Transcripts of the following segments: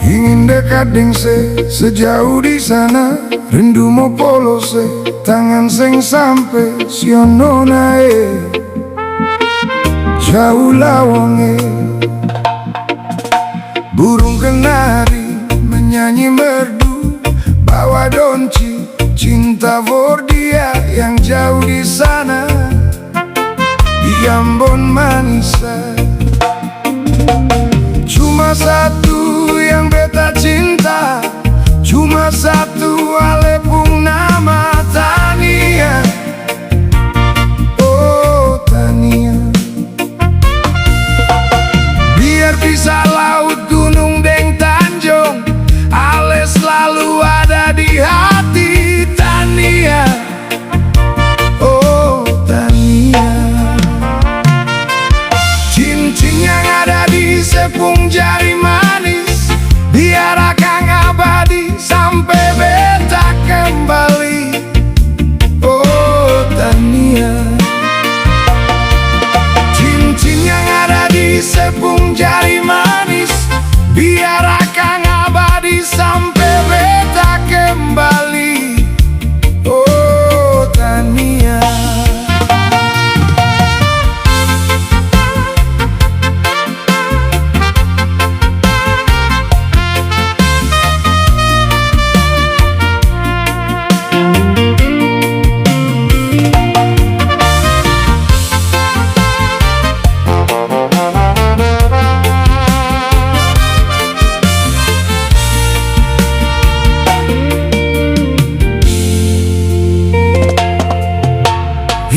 Ingin dekat deng sejauh di sana, rindu mau polo tangan sing sampai siono nae jauh lawonge. Burung kenari menyanyi merdu, bawa donci cinta for dia yang jauh di sana, di Ambon Manisa. Cuma satu yang beta cinta, cuma satu walaupun nama Tania. Oh Tania, biar bisa laut, gunung, deng tanjung, ale selalu ada di hati Tania. Oh Tania, cincin yang ada di sepung jari manis, biar akan abadi sampai beta kembali. Oh Tania, cincin yang ada di sepung jari manis, biar akan abadi sampai beta kembali. Oh Tania,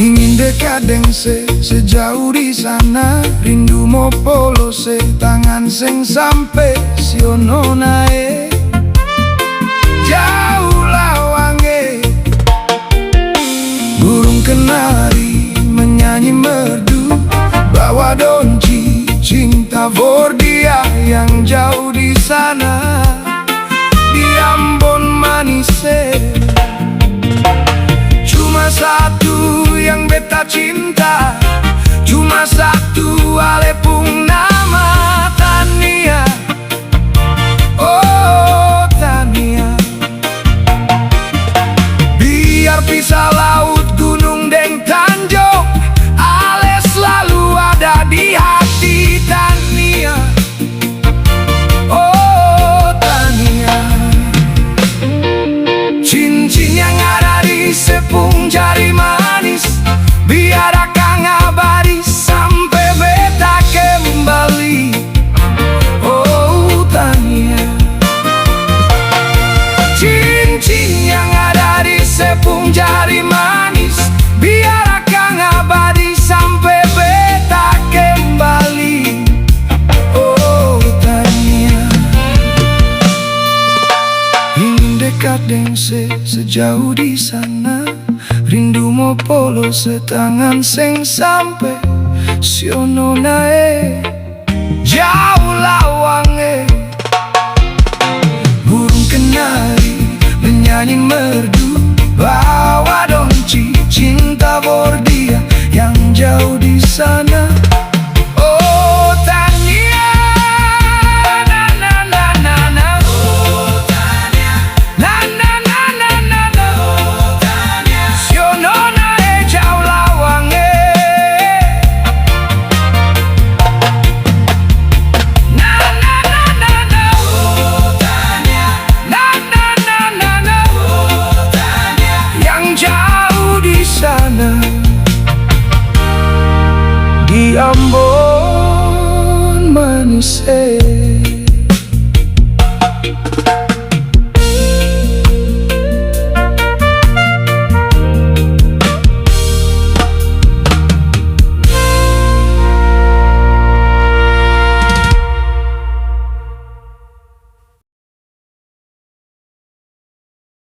ingin dekat deng sejauh di sana, rindu mau polo tangan sing sampai siono nae jauh lawange. Burung kenari menyanyi merdu, bawa donci cinta for dia yang jauh di sana, di Ambon Manise. Cuma satu yang beta cinta, cuma satu walaupun nama Tania. Oh Tania, biar pisah laut, gunung, deng tanjung, ale selalu ada di hati Tania. Oh Tania, cincin yang ada di sepung jari manis, biar akan abadi sampai beta kembali. Oh Tania, cincin yang ada di sepung jari manis, biar akan abadi sampai beta kembali. Oh Tania, ingin dekat deng sejauh di sana, rindu mau polo tangan sing sampai siono nae jauh lawange. Burung kenari menyanyi merdu, bawa donci cinta for dia yang jauh di sana. Oh Tania, na na na na na. Oh Tania, na na na na na na. Oh Tania, siono nae jauh lawange. Na na na na na. Oh Tania, na na na na na. Oh Tania, yang jauh di sana, di Ambon Manise.